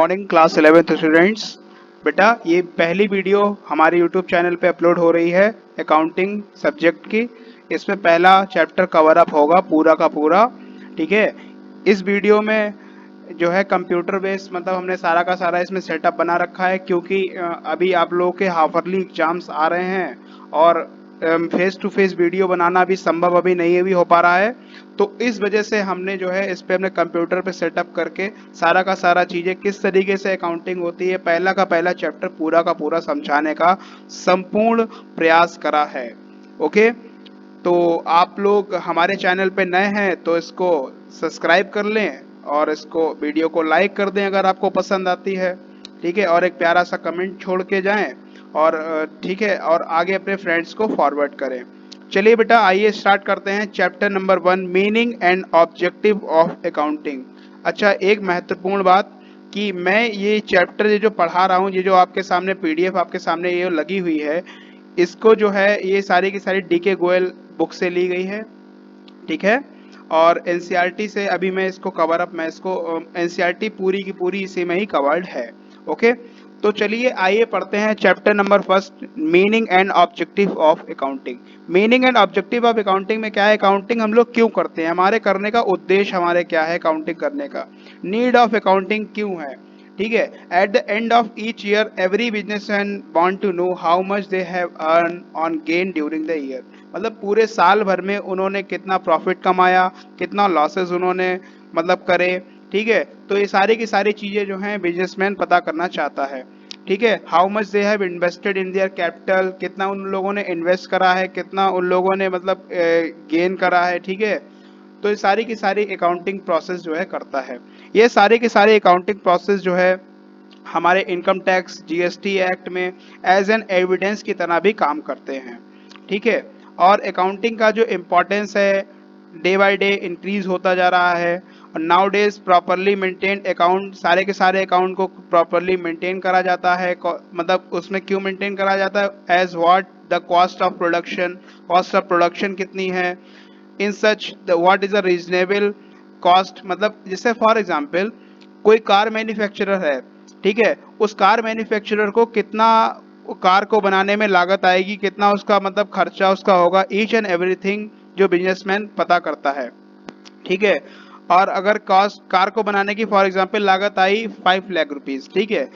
Morning class 11th students. बेटा ये पहली वीडियो हमारे यूट्यूब चैनल पे अपलोड हो रही है अकाउंटिंग सब्जेक्ट की। इसमें पहला चैप्टर कवर अप होगा पूरा का पूरा। ठीक है, इस वीडियो में जो है कंप्यूटर बेस्ड मतलब हमने सारा का सारा इसमें सेटअप बना रखा है, क्योंकि अभी आप लोगों के हाफ ईयरली एग्जाम्स आ रहे हैं और फेस टू फेस वीडियो बनाना भी संभव अभी नहीं भी हो पा रहा है। तो इस वजह से हमने जो है इस पे अपने कंप्यूटर पे सेटअप करके सारा का सारा चीज़ें किस तरीके से अकाउंटिंग होती है पहला का पहला चैप्टर पूरा का पूरा समझाने का संपूर्ण प्रयास करा है। ओके, तो आप लोग हमारे चैनल पे नए हैं तो इसको सब्सक्राइब कर लें और इसको वीडियो को लाइक कर दें अगर आपको पसंद आती है। ठीक है, और एक प्यारा सा कमेंट छोड़ के जाएं और ठीक है, और आगे अपने फ्रेंड्स को फॉरवर्ड करें। चलिए बेटा आइए स्टार्ट करते हैं chapter number 1, meaning and objective of accounting. अच्छा, एक महत्वपूर्ण बात कि मैं ये चैप्टर ये जो पढ़ा रहा हूँ, ये जो आपके सामने पीडीएफ आपके सामने ये लगी हुई है, इसको जो है ये सारी की सारी डीके गोयल बुक से ली गई है। ठीक है, और एनसीईआरटी से अभी मैं इसको कवर अप मैं इसको एनसीईआरटी पूरी की पूरी इसी में ही कवर्ड है। ओके, तो चलिए आइए पढ़ते हैं chapter number first, meaning and objective of accounting. Meaning and objective of accounting में क्या है, अकाउंटिंग हम लोग क्यों करते हैं, हमारे करने का उद्देश्य हमारे क्या है अकाउंटिंग करने का, नीड ऑफ अकाउंटिंग क्यों है। ठीक है, at the end of each year every businessman want to know how much they have earn on gain during the year. मतलब पूरे साल भर में उन्होंने कितना प्रॉफिट कमाया, कितना लॉसेस उन्होंने मतलब करे। ठीक है, तो ये सारी की सारी चीजें जो हैं बिजनेसमैन पता करना चाहता है। ठीक है, how much they have invested in their capital, कितना उन लोगों ने इन्वेस्ट करा है, कितना उन लोगों ने मतलब गेन करा है। ठीक है, तो ये सारी की सारी अकाउंटिंग प्रोसेस जो है करता है। ये सारे के सारे अकाउंटिंग प्रोसेस जो है हमारे इनकम टैक्स जीएसटी एक्ट में एज एन एविडेंस की तरह भी काम करते हैं। ठीक है, और अकाउंटिंग का जो इम्पोर्टेंस है डे बाय डे इंक्रीज होता जा रहा है। और now days properly maintained account, सारे के सारे अकाउंट को प्रॉपरली मेंटेन करा जाता है। मतलब उसमें क्यों मेंटेन करा जाता है, as what the cost of production, cost of production कितनी है, in such what is a reasonable cost. मतलब जैसे फॉर एग्जांपल कोई कार मैन्युफैक्चरर है, ठीक है, उस कार मैन्युफैक्चरर को कितना कार को बनाने में लागत आएगी, कितना उसका मतलब खर्चा उसका होगा, ईच एंड एवरीथिंग जो बिजनेसमैन पता करता है। ठीक है, और अगर कॉस्ट कार को बनाने की फॉर एग्जांपल लागत आई 5 लाख रुपीज, ठीक है,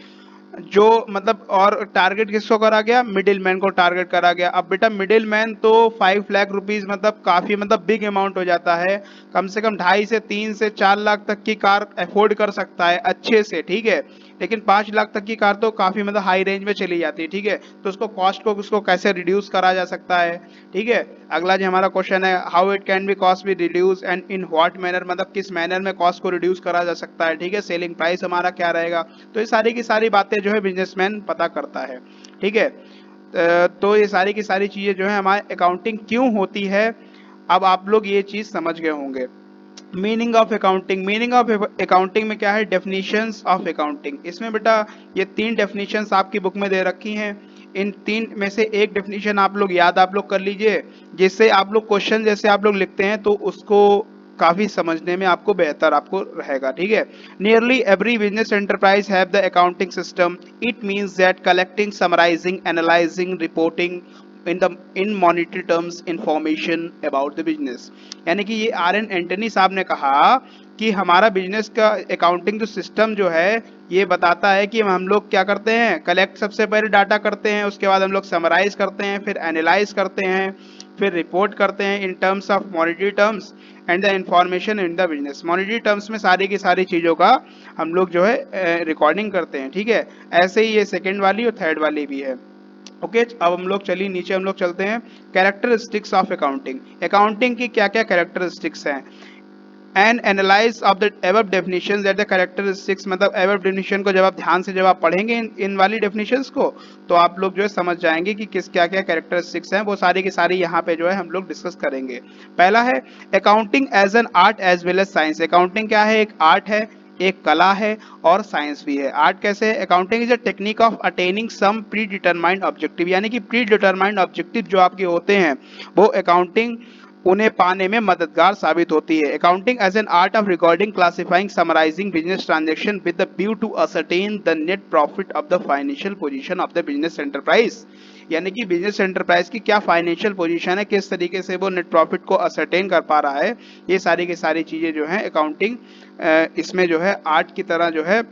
जो मतलब और टारगेट किसको करा गया, मिडिल मैन को टारगेट करा गया। अब बेटा मिडिल मैन तो 5 लाख रुपीज मतलब काफी मतलब बिग अमाउंट हो जाता है, कम से कम 2.5 से 3 से 4 लाख तक की कार अफोर्ड कर सकता है अच्छे से। ठीक है, लेकिन 5 लाख तक की कार तो काफी मतलब हाई रेंज में चली जाती है। ठीक है, तो उसको कॉस्ट को उसको कैसे रिड्यूस करा जा सकता है। ठीक है, अगला जो हमारा क्वेश्चन है, how it can be cost be reduce and in what manner, मतलब किस मैनर में कॉस्ट को रिड्यूस करा जा सकता है। ठीक है, सेलिंग प्राइस हमारा क्या रहेगा। तो ये सारी की सारी बातें जो है बिजनेसमैन पता करता है। ठीक है, तो ये सारी की सारी चीजें जो है हमारे अकाउंटिंग क्यों होती है, अब आप लोग ये चीज समझ गए होंगे। Meaning of accounting, meaning of accounting में क्या है, डेफिनेशंस ऑफ अकाउंटिंग। इसमें बेटा ये 3 डेफिनेशंस आपकी बुक में दे रखी हैं, इन 3 में से एक डेफिनेशन आप लोग याद आप लोग कर लीजिए, जिससे आप लोग क्वेश्चन जैसे आप लोग लिखते हैं तो उसको काफी समझने में आपको बेहतर आपको रहेगा। ठीक है, nearly every business enterprise have the accounting system, it means that collecting, summarising, analysing, reporting in monetary terms information about the business। यानी कि ये आर.एन. एंटनी साहब ने कहा कि हमारा बिजनेस का अकाउंटिंग जो सिस्टम जो है ये बताता है कि हम लोग क्या करते हैं, कलेक्ट सबसे पहले डाटा करते हैं, उसके बाद हम लोग समराइज करते हैं, फिर एनालाइज करते हैं, फिर रिपोर्ट करते हैं in terms of monetary terms and the information in the business. Monetary terms में सारी की सारी चीज़ों का हम लोग जो है रिकॉर्डिंग करते हैं। ठीक है, ऐसे ही ये सेकेंड वाली और थर्ड वाली भी है। ओके, अब हम लोग चलिए नीचे हम लोग चलते हैं, कैरेक्टरिस्टिक्स ऑफ अकाउंटिंग। अकाउंटिंग की क्या क्या कैरेक्टरिस्टिक्स हैं, and analyse of the above definition that the characteristics, मतलब एबव डेफिनेशन को जब आप ध्यान से जब आप पढ़ेंगे इन वाली डेफिनेशंस को तो आप लोग जो है समझ जाएंगे कि किस क्या क्या कैरेक्टरिस्टिक्स हैं, वो सारी की सारी यहाँ पे जो है हम लोग डिस्कस करेंगे। पहला है accounting as an art as well as science. Accounting क्या है, एक आर्ट है, एक कला है और साइंस भी है। आर्ट कैसे है, accounting is a technique of attaining some predetermined objective, यानी कि प्री डिटरमाइंड ऑब्जेक्टिव जो आपके होते हैं वो अकाउंटिंग उन्हें पाने में मददगार साबित होती है। Accounting as an art of recording, classifying, summarising business transaction with the view to ascertain the net profit of the financial position of the business enterprise. यानी कि बिजनेस एंटरप्राइज की क्या फाइनेंशियल पोजीशन है, किस तरीके से वो नेट प्रॉफिट को असरटेन कर पा रहा है, ये सारी की सारी चीजें जो है अकाउंटिंग इसमें जो है आर्ट की तरह जो है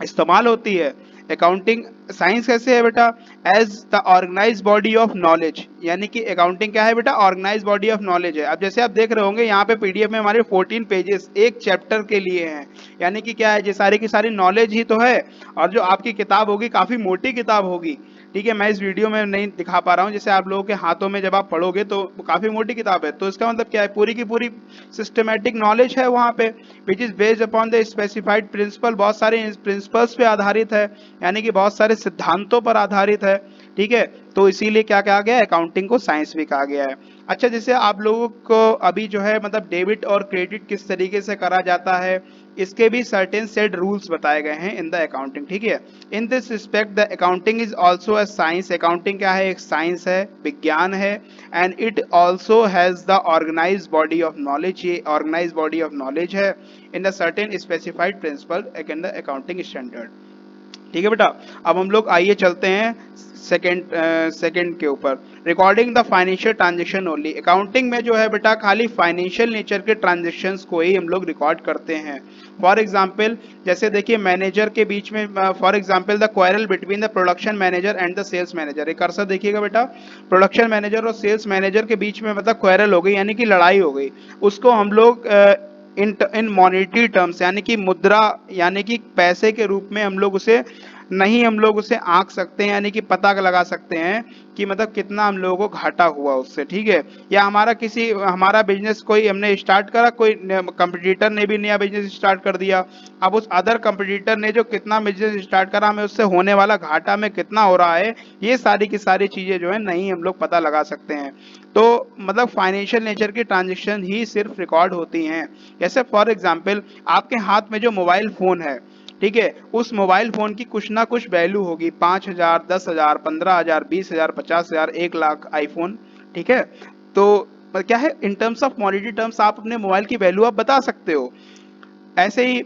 इस्तेमाल होती है। अकाउंटिंग साइंस कैसे है बेटा? As the organise body of knowledge, यानी कि अकाउंटिंग क्या है बेटा? ऑर्गेनाइज बॉडी ऑफ नॉलेज है। अब जैसे आप देख रहे होंगे यहाँ पे पीडीएफ में हमारे 14 पेजेस एक चैप्टर के लिए हैं, यानी कि क्या है, ये सारी की सारी नॉलेज ही तो है। और जो आपकी किताब होगी काफी मोटी किताब होगी, ठीक है, मैं इस वीडियो में नहीं दिखा पा रहा हूँ, जैसे आप लोगों के हाथों में जब आप पढ़ोगे तो काफी मोटी किताब है, तो इसका मतलब क्या है, पूरी की पूरी सिस्टमेटिक नॉलेज है वहाँ पे, which is based upon the specified principle, बहुत सारे प्रिंसिपल्स पे आधारित है, यानी कि बहुत सारे सिद्धांतों पर आधारित है, ठीक है। तो इसीलिए क्या कहा गया है, अकाउंटिंग को साइंस भी कहा गया है। अच्छा, जैसे आप लोगों को अभी जो है मतलब डेबिट और क्रेडिट किस तरीके से करा जाता है, इसके भी सर्टेन सेट रूल्स बताए गए हैं इन द अकाउंटिंग, ठीक है। In this respect the accounting is also a science. Accounting क्या है? एक साइंस है, विज्ञान है। And it also has the organise body of knowledge, ये ऑर्गेनाइज बॉडी ऑफ नॉलेज है in the certain specified principle in the accounting standard, ठीक है बेटा। अब हम लोग आइए चलते हैं सेकंड के ऊपर, recording the financial transaction only. Accounting में जो है बेटा खाली फाइनेंशियल नेचर के ट्रांजेक्शन्स को ही हम लोग रिकॉर्ड करते हैं। फॉर एग्जांपल, जैसे देखिए मैनेजर के बीच में, for example the quarrel between the production manager and the sales manager. एक कर्सर देखिएगा बेटा, प्रोडक्शन मैनेजर और सेल्स मैनेजर के बीच में मतलब क्वारल हो गई, यानी कि लड़ाई हो गई, उसको हम लोग इन मॉनेटरी टर्म्स, यानी कि मुद्रा, यानी कि पैसे के रूप में हम लोग उसे नहीं, हम लोग उसे आंक सकते हैं, यानी कि पता लगा सकते हैं कि मतलब कितना हम लोगों को घाटा हुआ उससे, ठीक है। या हमारा बिजनेस कोई हमने स्टार्ट करा, कोई कंपटीटर ने भी नया बिजनेस स्टार्ट कर दिया, अब उस अदर कंपटीटर ने जो कितना बिजनेस स्टार्ट करा, हमें उससे होने वाला घाटा में कितना हो रहा है, ये सारी की सारी चीजें जो है नहीं हम लोग पता लगा सकते हैं। तो मतलब फाइनेंशियल नेचर की ट्रांजेक्शन ही सिर्फ रिकॉर्ड होती हैं। जैसे फॉर एग्जाम्पल आपके हाथ में जो मोबाइल फोन है, ठीक है, उस मोबाइल फोन की कुछ ना कुछ वैल्यू होगी, 5,000, 10,000, 15,000, 20,000, 50,000, 1 लाख आईफोन, ठीक है। तो क्या है, in terms of monetary terms आप अपने मोबाइल की वैल्यू आप बता सकते हो। ऐसे ही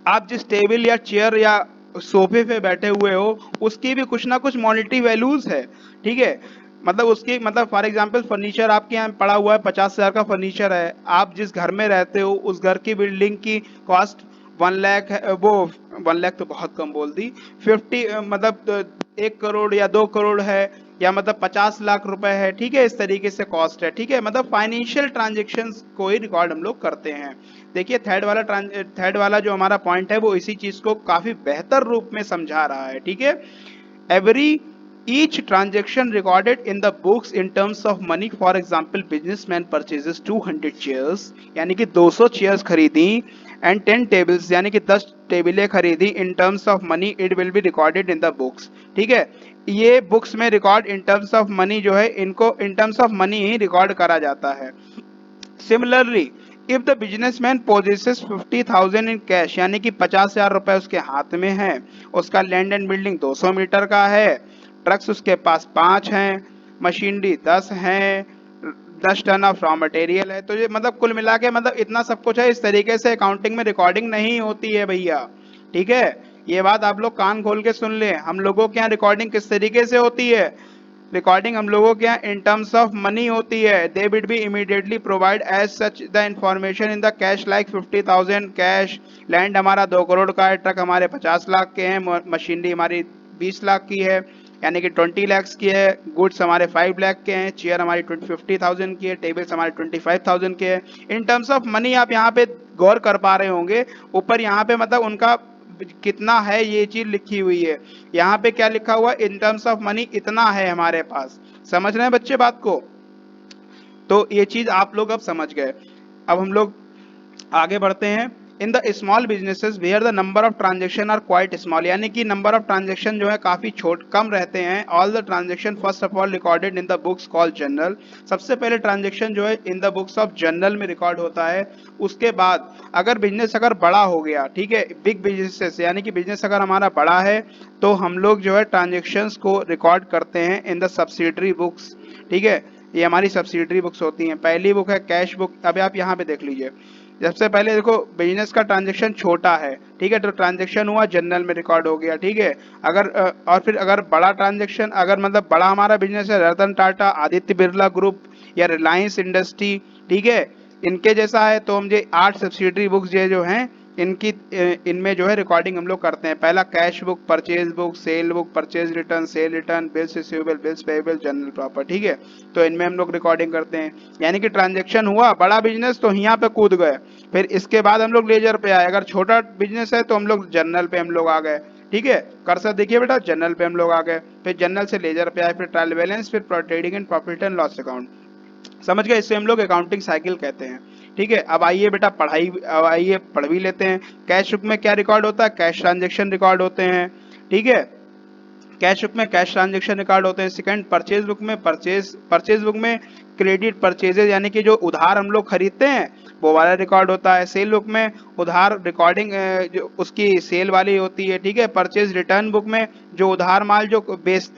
आप जिस टेबल या चेयर या सोफे पे बैठे हुए हो, उसकी भी कुछ ना कुछ मॉनेटरी वैल्यूज है, ठीक है। मतलब उसकी मतलब फॉर एग्जांपल फर्नीचर आपके यहाँ पड़ा हुआ है, 50,000 का फर्नीचर है, आप जिस घर में रहते हो उस घर की बिल्डिंग की कॉस्ट 1 लाख है, वो 1 लाख तो बहुत कम बोल दी, 50 मतलब 1 करोड़ या 2 करोड़ है, या मतलब 50 लाख रुपए है, ठीक है, इस तरीके से कॉस्ट है, ठीक है। मतलब फाइनेंशियल ट्रांजेक्शन्स को ही रिकॉर्ड हम लोग करते हैं। देखिए थर्ड वाला जो हमारा पॉइंट है वो इसी चीज को काफी बेहतर रूप में समझा रहा है, ठीक है। Every each transaction recorded in the books in terms of money. For example, businessman purchases 200 chairs, यानी कि 200 चेयर्स खरीदी, and 10 tables, यानी कि 10 टेबलें खरीदी, in terms of money it will be recorded in the books, ठीक है। ये बुक्स में record in terms of money जो है, इनको in terms of money he record करा जाता है। Similarly if the businessman possesses 50,000 in cash, यानी कि 50,000 रुपए उसके हाथ में है, उसका लैंड एंड बिल्डिंग 200 मीटर का है, ट्रक्स उसके पास 5 हैं, मशीनरी 10 हैं, 10 टन ऑफ रॉ मटेरियल है। तो ये मतलब कुल मिला के मतलब इतना सब कुछ है। इस तरीके से अकाउंटिंग में रिकॉर्डिंग नहीं होती है भैया, ठीक है। ये बात आप लोग कान खोल के सुन ले, हम लोगों के यहाँ रिकॉर्डिंग किस तरीके से होती है, रिकॉर्डिंग हम लोगों के यहाँ इन टर्म्स ऑफ मनी होती है। They will be immediately provide as such the information in the cash like 50,000 cash, land हमारा 2 करोड़ का है, ट्रक हमारे 50 लाख के हैं, मशीनरी हमारी 20 लाख की है, यानी कि 20 लाख की है, गुड्स हमारे 5 लाख के हैं, चेयर हमारी 50,000 की है, टेबल्स हमारे 25,000 के हैं। इन टर्म्स ऑफ मनी आप यहाँ पे गौर कर पा रहे होंगे, ऊपर यहाँ पे मतलब उनका कितना है ये चीज लिखी हुई है, यहाँ पे क्या लिखा हुआ, इन टर्म्स ऑफ मनी इतना है हमारे पास। समझ रहे हैं बच्चे बात को? तो ये चीज आप लोग अब समझ गए। अब हम लोग आगे बढ़ते हैं। In the small businesses where the number of transaction are quite small, यानी कि नंबर ऑफ ट्रांजेक्शन जो है काफी कम रहते हैं। All the transaction first of all recorded in the books called journal, सबसे पहले ट्रांजेक्शन जो है in the books of journal में रिकॉर्ड होता है। उसके बाद अगर बिजनेस अगर बड़ा हो गया, ठीक है, बिग बिजनेसेस, यानी कि बिजनेस अगर हमारा बड़ा है तो हम लोग जो है ट्रांजेक्शन्स को रिकॉर्ड करते हैं इन द सब्सिडरी बुक्स, ठीक है। ये हमारी सब्सिडरी बुक्स होती हैं। पहली बुक है कैश बुक। अब आप यहाँ पे देख लीजिए, सबसे पहले देखो बिजनेस का ट्रांजैक्शन छोटा है, ठीक है, तो ट्रांजैक्शन हुआ जनरल में रिकॉर्ड हो गया, ठीक है। अगर और फिर अगर बड़ा ट्रांजैक्शन, अगर मतलब बड़ा हमारा बिजनेस है, रतन टाटा, आदित्य बिरला ग्रुप या रिलायंस इंडस्ट्री, ठीक है, इनके जैसा है, तो हम ये 8 सब्सिडरी बुक्स ये जो हैं इनकी इनमें जो है रिकॉर्डिंग हम लोग करते हैं। पहला cash book, purchase book, cell book, purchase return, cell return, bills receivable, bills payable, general proper, ठीक है, तो इनमें हम लोग रिकॉर्डिंग करते हैं। यानी कि ट्रांजैक्शन हुआ बड़ा बिजनेस तो यहाँ पे कूद गए, फिर इसके बाद हम लोग लेजर पे आए। अगर छोटा बिजनेस है तो हम लोग जनरल पे हम लोग आ गए, ठीक है, कर्सर देखिए बेटा, जनरल पे हम लोग आ गए, फिर जनरल से लेजर पे आए, फिर ट्रायल बैलेंस, फिर trading and profit and loss account. समझ गए, इससे हम लोग अकाउंटिंग साइकिल कहते हैं, ठीक है। अब आइए बेटा अब आइए पढ़ भी लेते हैं। कैश बुक में क्या रिकॉर्ड होता है? कैश ट्रांजेक्शन रिकॉर्ड होते हैं, ठीक है, कैश बुक में कैश ट्रांजेक्शन रिकॉर्ड होते हैं। सेकंड, परचेज बुक में क्रेडिट परचेजेज यानी कि जो उधार हम लोग खरीदते हैं वो वाला रिकॉर्ड होता है। सेल बुक में उधार रिकॉर्डिंग जो उसकी सेल वाली होती है, ठीक है। परचेज रिटर्न बुक में जो उधार माल जो बेच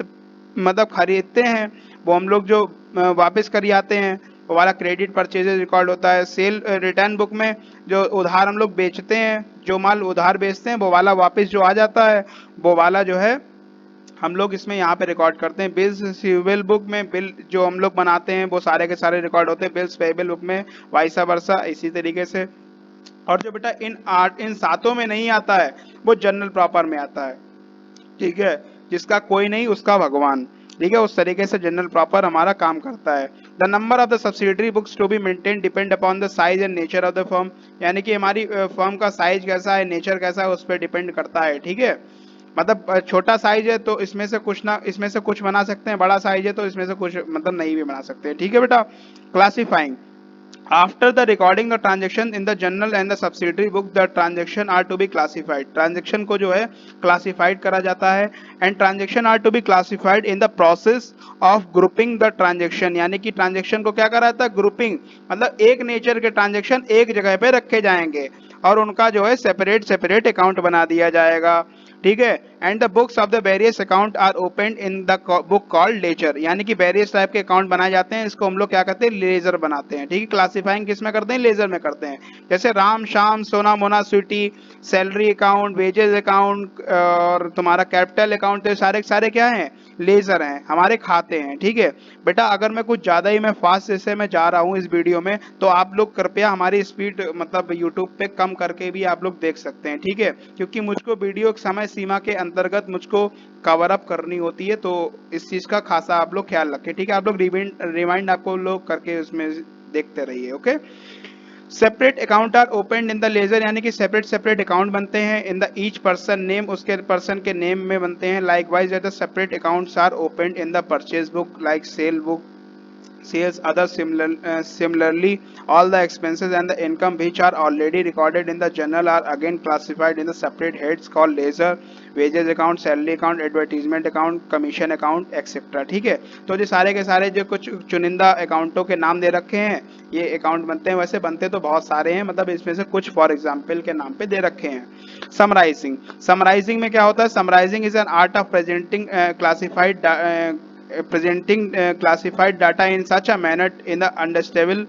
मतलब खरीदते हैं वो हम लोग जो वापस कर आते हैं वो वाला क्रेडिट परचेजेज रिकॉर्ड होता है। सेल रिटर्न बुक में जो उधार हम लोग बेचते हैं, जो माल उधार बेचते हैं वो वाला वापस जो आ जाता है वो वाला जो है हम लोग इसमें यहाँ पे रिकॉर्ड करते हैं। बिल्स रिसीवेबल बुक में बिल जो हम लोग बनाते हैं वो सारे के सारे रिकॉर्ड होते हैं। बिल्स पेएबल बुक में वाइसा वर्सा इसी तरीके से। और जो बेटा इन सातों में नहीं आता है वो जनरल प्रॉपर में आता है, ठीक है, जिसका कोई नहीं उसका भगवान, ठीक है, उस तरीके से जनरल प्रॉपर हमारा काम करता है। The number of the subsidiary books to be maintain depend upon the size and nature of the firm, यानी कि हमारी फर्म का साइज कैसा है, नेचर कैसा है, उस पर डिपेंड करता है, ठीक है। मतलब छोटा साइज है तो इसमें से कुछ बना सकते हैं, बड़ा साइज है तो इसमें से कुछ मतलब नहीं भी बना सकते, ठीक है बेटा। Classifying, after the recording the transaction in the journal and the subsidiary book the transaction are to be classified, transaction को जो है classified करा जाता है। and transaction are to be classified in the process of grouping the transaction, यानी कि transaction को क्या करा जाता है, grouping, मतलब एक नेचर के transaction एक जगह पे रखे जाएंगे और उनका जो है सेपरेट अकाउंट बना दिया जाएगा, ठीक है। And the books of the various account are open in the book called ledger, यानी कि वेरियस टाइप के अकाउंट बनाए जाते हैं, इसको हम लोग क्या करते हैं, लेजर बनाते हैं, ठीक है। क्लासिफाइंग किस में करते हैं, लेजर में करते हैं। जैसे Ram Shyam Sona Mona Sweety, salary account, wages account और तुम्हारा कैपिटल अकाउंट, तो सारे सारे क्या हैं, लेजर हैं, हमारे खाते हैं, ठीक है बेटा। अगर मैं कुछ ज़्यादा ही मैं फास्ट जैसे मैं जा रहा हूँ इस वीडियो में तो आप लोग कृपया हमारी स्पीड मतलब यूट्यूब पे कम करके भी आप लोग देख सकते हैं, ठीक है, क्योंकि मुझको वीडियो समय सीमा के अंतर्गत मुझको कवर अप करनी होती है, तो इस चीज़ का खासा आप लोग ख्याल रखें, ठीक है। आप लोग रिमाइंड आपको लोग करके उसमें देखते रहिए, okay. Separate account are open in the ledger, यानी कि सेपरेट अकाउंट बनते हैं in the each person name, उसके पर्सन के नेम में बनते हैं। Likewise the separate accounts are open in the purchase book like sale book, sales other similarly all the expenses and the income which are already recorded in the journal are again classified in the separate heads called ledger, wages account, salary account, advertisement account, commission account etc, ठीक है। तो ये सारे के सारे जो कुछ चुनिंदा अकाउंटों के नाम दे रखे हैं ये अकाउंट बनते हैं, वैसे बनते तो बहुत सारे हैं, मतलब इसमें से कुछ फॉर एग्जांपल के नाम पे दे रखे हैं। समराइजिंग में क्या होता है, summarising is an art of presenting classified data in such a manner in the understandable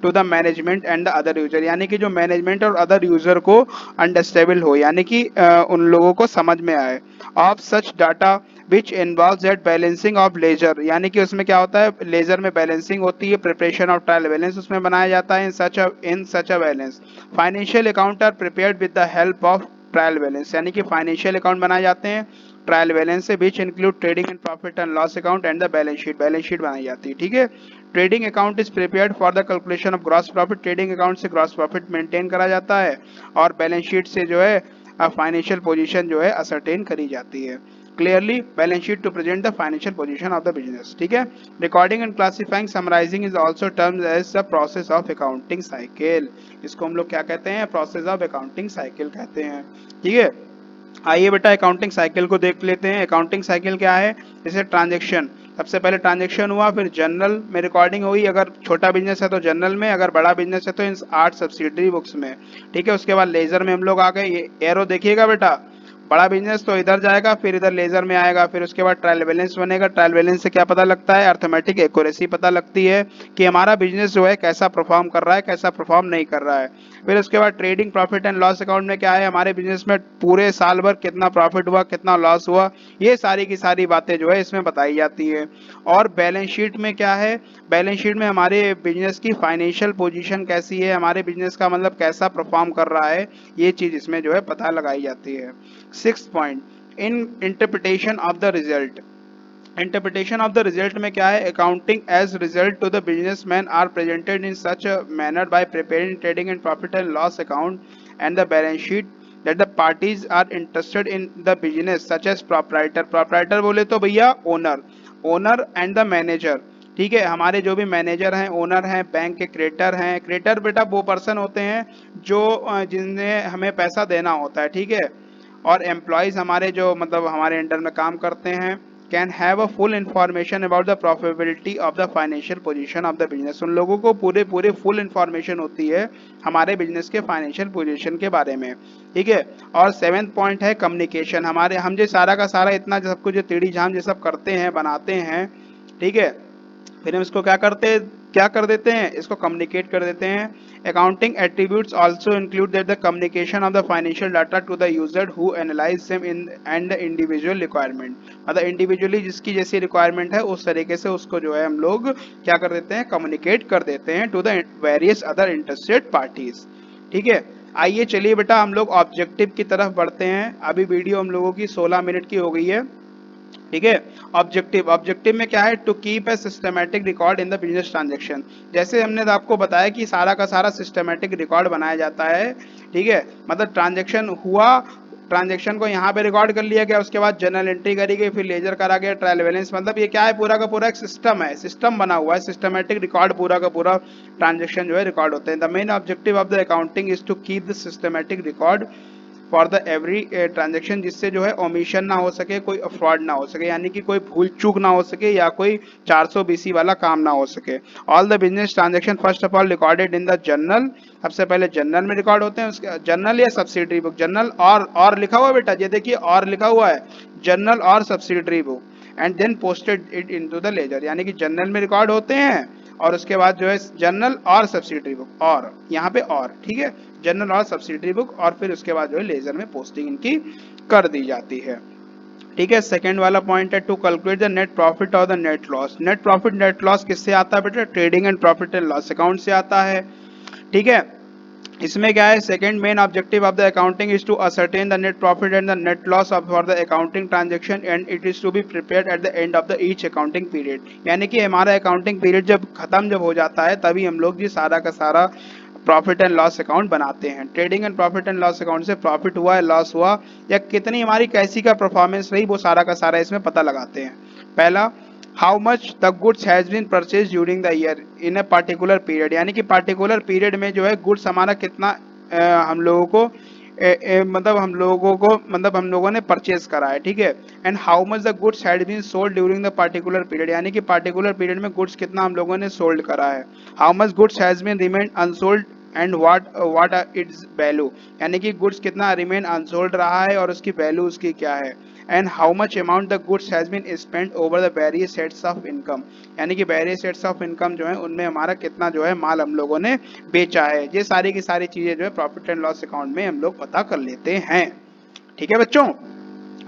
to the management and the other user, यानी कि जो मैनेजमेंट और अदर यूजर को अंडरस्टेबल हो, यानी कि उन लोगों को समझ में आए। Of such data which involves that balancing of ledger, यानी कि उसमें क्या होता है, लेजर में बैलेंसिंग होती है, प्रिपरेशन ऑफ ट्रायल बैलेंस उसमें बनाया जाता है। In such a balance financial account are prepared with the help of trial balance, यानी कि फाइनेंशियल अकाउंट बनाए जाते हैं ट्रायल बैलेंस से, which include trading and profit and loss account and the balance sheet बनाई जाती है, ठीक है। Trading account is prepared for the calculation of gross profit, trading account से ग्रॉस प्रॉफिट मेंटेन करा जाता है और बैलेंस शीट से जो है फाइनेंशियल पोजीशन जो है असरटेन करी जाती है। Clearly balance sheet to present the financial position of the business, ठीक है। Recording and classifying summarising is also termed as the process of accounting cycle, इसको हम लोग क्या कहते हैं, प्रोसेस ऑफ अकाउंटिंग साइकिल कहते हैं, ठीक है। आइए बेटा अकाउंटिंग साइकिल को देख लेते हैं। अकाउंटिंग साइकिल क्या है, जैसे ट्रांजैक्शन, सबसे पहले ट्रांजैक्शन हुआ, फिर जनरल में रिकॉर्डिंग हुई, अगर छोटा बिजनेस है तो जनरल में, अगर बड़ा बिजनेस है तो इन 8 सब्सिडरी बुक्स में, ठीक है। उसके बाद लेजर में हम लोग आ गए, ये एरो देखिएगा बेटा, बड़ा बिजनेस तो इधर जाएगा, फिर इधर लेजर में आएगा, फिर उसके बाद ट्रायल बैलेंस बनेगा। ट्रायल बैलेंस से क्या पता लगता है? अर्थमेटिक एक्यूरेसी पता लगती है कि हमारा बिजनेस जो है कैसा परफॉर्म कर रहा है, कैसा परफॉर्म नहीं कर रहा है। फिर उसके बाद trading profit and loss account में क्या है, हमारे बिजनेस में पूरे साल भर कितना प्रॉफिट हुआ, कितना लॉस हुआ, ये सारी की सारी बातें जो है इसमें बताई जाती है। और बैलेंस शीट में क्या है, बैलेंस शीट में हमारे बिजनेस की फाइनेंशियल पोजीशन कैसी है, हमारे बिजनेस का मतलब कैसा परफॉर्म कर रहा है, ये चीज इसमें जो है पता लगाई जाती है। 6th point, in interpretation of the result. Interpretation of the result में क्या है, accounting as result to the businessman are presented in such a manner by preparing trading and profit and loss account and the balance sheet that the parties are interested in the business such as proprietor। proprietor बोले तो भैया owner and the manager. ठीक है, हमारे जो भी manager हैं, owner हैं, बैंक के क्रेडिटर हैं। क्रेडिटर बेटा वो पर्सन होते हैं जो जिन्हें हमें पैसा देना होता है। ठीक है, और एम्प्लॉयज हमारे जो मतलब हमारे अंडर में काम करते हैं, can have a full information about the profitability of the financial position of the business. उन लोगों को पूरे फुल इंफॉर्मेशन होती है हमारे बिजनेस के फाइनेंशियल पोजीशन के बारे में। ठीक है, और 7th पॉइंट है कम्युनिकेशन। हम जो सारा का सारा इतना सब कुछ जो टेढ़ी झाम जो सब करते हैं, बनाते हैं, ठीक है, फिर हम इसको क्या कर देते हैं, इसको कम्युनिकेट कर देते हैं। Accounting attributes also include that the communication of the financial data to the user who analyse them in and the individual requirement. मतलब इंडिविजुअली जिसकी जैसी रिक्वायरमेंट है उस तरीके से उसको जो है हम लोग क्या कर देते हैं, कम्युनिकेट कर देते हैं to the various other interested parties. ठीक है, आइए चलिए बेटा हम लोग ऑब्जेक्टिव की तरफ बढ़ते हैं। अभी वीडियो हम लोगों की 16 मिनट की हो गई है। ठीक है, ऑब्जेक्टिव में क्या है, to keep a systematic record in the business transaction. जैसे हमने आपको बताया कि सारा का सारा सिस्टमैटिक रिकॉर्ड बनाया जाता है। ठीक है, मतलब ट्रांजेक्शन हुआ, ट्रांजेक्शन को यहाँ पे रिकॉर्ड कर लिया गया, उसके बाद जर्नल एंट्री करी गई, फिर लेजर करा गया, ट्रायल बैलेंस। मतलब ये क्या है, पूरा का पूरा एक सिस्टम है, सिस्टम बना हुआ है, सिस्टमैटिक रिकॉर्ड पूरा का पूरा ट्रांजेक्शन जो है रिकॉर्ड होते हैं। The main objective of the accounting is to keep the systematic record for the every transaction, जिससे जो है ओमिशन ना हो सके, कोई फ्रॉड ना हो सके, यानी कि कोई भूल चूक ना हो सके या कोई 420 वाला काम ना हो सके। All the business transaction first of all recorded in the journal. सबसे पहले जर्नल में रिकॉर्ड होते हैं, उसके जर्नल या सब्सिडरी बुक। जर्नल और लिखा हुआ है बेटा, ये देखिए और लिखा हुआ है, जर्नल और subsidiary book, and then posted it into the ledger. यानी कि जर्नल में रिकॉर्ड होते हैं और उसके बाद जो है जर्नल और सब्सिडरी बुक, और यहाँ पे और, ठीक है, जर्नल और सब्सिडरी बुक, और फिर उसके बाद जो है लेजर में पोस्टिंग इनकी कर दी जाती है। ठीक है, सेकंड वाला पॉइंट है to calculate the net profit और the net loss. Net profit net loss किससे आता है बेटा, trading and profit and loss account से आता है। ठीक है, इसमें क्या है, second main objective of the accounting is to ascertain the net profit and the net loss of for the accounting transaction and it is to be prepared at the end of the each accounting period. यानी कि हमारा accounting period जब खत्म हो जाता है तभी हम लोग ये सारा का सारा प्रॉफिट एंड लॉस अकाउंट बनाते हैं। Trading and profit and loss account से प्रॉफिट हुआ है, लॉस हुआ, या कितनी हमारी कैसी का परफॉर्मेंस रही, वो सारा का सारा इसमें पता लगाते हैं। पहला, how much the goods has been purchase during the year in a particular period. यानी कि पार्टिकुलर पीरियड में जो है गुड्स हमारा कितना हम लोगों को मतलब हम लोगों ने परचेज करा है। ठीक है, and how much the goods had been sold during the particular period. यानी कि पार्टिकुलर पीरियड में गुड्स कितना हम लोगों ने सोल्ड करा है। How much goods has been remain unsold and what its value. यानी कि गुड्स कितना रिमेन अनसोल्ड रहा है और उसकी वैल्यू उसकी क्या है। And how much amount the goods has been spent over the various sets of income. यानी कि वेरियस सेट्स ऑफ इनकम जो है उनमें हमारा कितना जो है माल हम लोगों ने बेचा है। ये सारी की सारी चीजें जो है प्रॉफिट एंड लॉस अकाउंट में हम लोग पता कर लेते हैं। ठीक है बच्चों,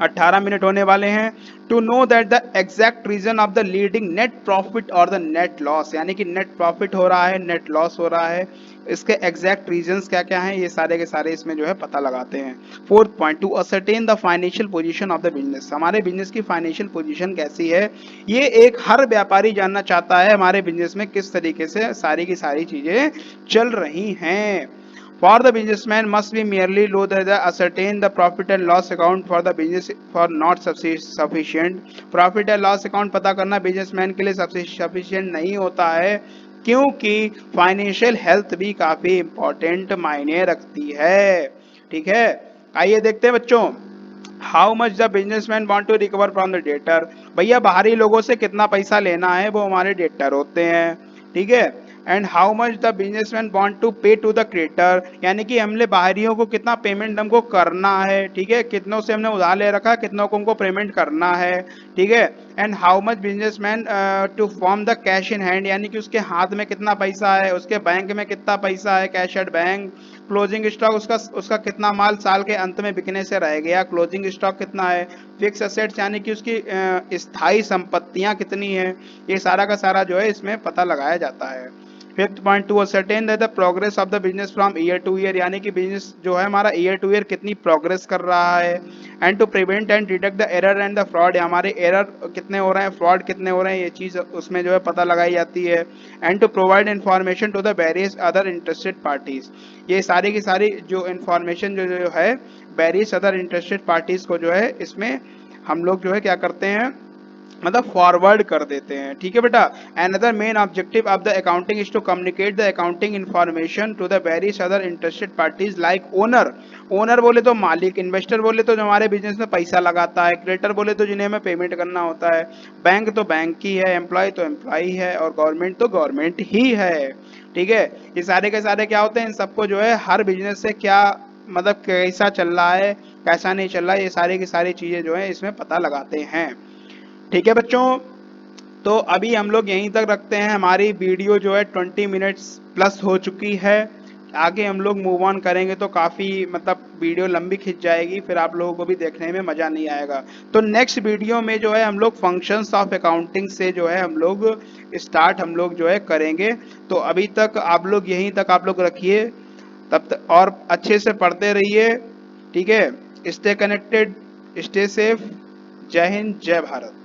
18 मिनट होने वाले हैं। To know that the exact reason of the leading net profit और द नेट लॉस। यानी कि नेट प्रॉफिट हो रहा है, नेट लॉस हो रहा है, इसके एग्जैक्ट रीजंस क्या क्या हैं, ये सारे के सारे इसमें जो है पता लगाते हैं। 4th point, to ascertain the financial position of the business. हमारे बिजनेस की फाइनेंशियल पोजीशन कैसी है, ये एक हर व्यापारी जानना चाहता है हमारे बिजनेस में किस तरीके से सारी की सारी चीजें चल रही हैं। For the businessman must be merely know that ascertain the profit and loss account for the business for not sufficient। Profit and loss account पता करना बिजनेसमैन के लिए sufficient नहीं होता है, क्योंकि फाइनेंशियल हेल्थ भी काफी इंपॉर्टेंट मायने रखती है। ठीक है, आइए देखते हैं बच्चों, how much the businessman want to recover from the debtor. भैया बाहरी लोगों से कितना पैसा लेना है, वो हमारे डेटर होते हैं। ठीक है, and how much the businessman want to pay to the creditor, यानी कि हमने बाहरियों को कितना पेमेंट हमको करना है, ठीक है, कितनों से हमने उधार ले रखा है, कितनों को हमको पेमेंट करना है, ठीक है। And how much businessman to form the cash in hand, यानी कि उसके हाथ में कितना पैसा है, उसके बैंक में कितना पैसा है, cash at bank. Closing stock, उसका कितना माल साल के अंत में बिकने से रह गया, क्लोजिंग स्टॉक कितना है। फिक्स असेट्स, यानी कि उसकी स्थायी संपत्तियां कितनी है, ये सारा का सारा जो है इसमें पता लगाया जाता है। Fifth point, to ascertain the progress of the business from year to year, यानी कि बिजनेस जो है हमारा ईयर टू ईयर कितनी प्रोग्रेस कर रहा है। And to prevent and detect the error and the fraud, हमारे एरर कितने हो रहे हैं, फ्रॉड कितने हो रहे हैं, ये चीज़ उसमें जो है पता लगाई जाती है। And to provide information to the various other interested parties, ये सारी की सारी जो इन्फॉर्मेशन जो है वेरियस अदर इंटरेस्टेड पार्टीज को जो है इसमें हम लोग जो है क्या करते हैं, मतलब फॉरवर्ड कर देते हैं, ठीक है बेटा। Another main objective of the accounting is to communicate the accounting information to the various other interested parties like owner, owner बोले तो मालिक, इन्वेस्टर बोले तो जो हमारे बिजनेस में पैसा लगाता है, क्रेडिटर बोले तो जिन्हें हमें पेमेंट करना होता है, बैंक तो बैंक ही है, एम्प्लॉय तो एम्प्लॉय है, और गवर्नमेंट तो गवर्नमेंट ही है, ठीक है। ये सारे के सारे क्या होते हैं, इन सबको जो है हर बिजनेस से क्या मतलब कैसा चल रहा है, कैसा नहीं चल रहा है, ये सारी की सारी चीज़ें जो है इसमें पता लगाते हैं, ठीक है बच्चों। तो अभी हम लोग यहीं तक रखते हैं, हमारी वीडियो जो है 20 मिनट्स प्लस हो चुकी है। आगे हम लोग मूव ऑन करेंगे तो काफ़ी मतलब वीडियो लंबी खिंच जाएगी, फिर आप लोगों को भी देखने में मज़ा नहीं आएगा। तो नेक्स्ट वीडियो में जो है हम लोग फंक्शंस ऑफ अकाउंटिंग से जो है हम लोग स्टार्ट हम लोग जो है करेंगे। तो अभी तक आप लोग यहीं तक आप लोग रखिए, तब तक और अच्छे से पढ़ते रहिए, ठीक है। स्टे कनेक्टेड, स्टे सेफ, जय हिंद, जय भारत।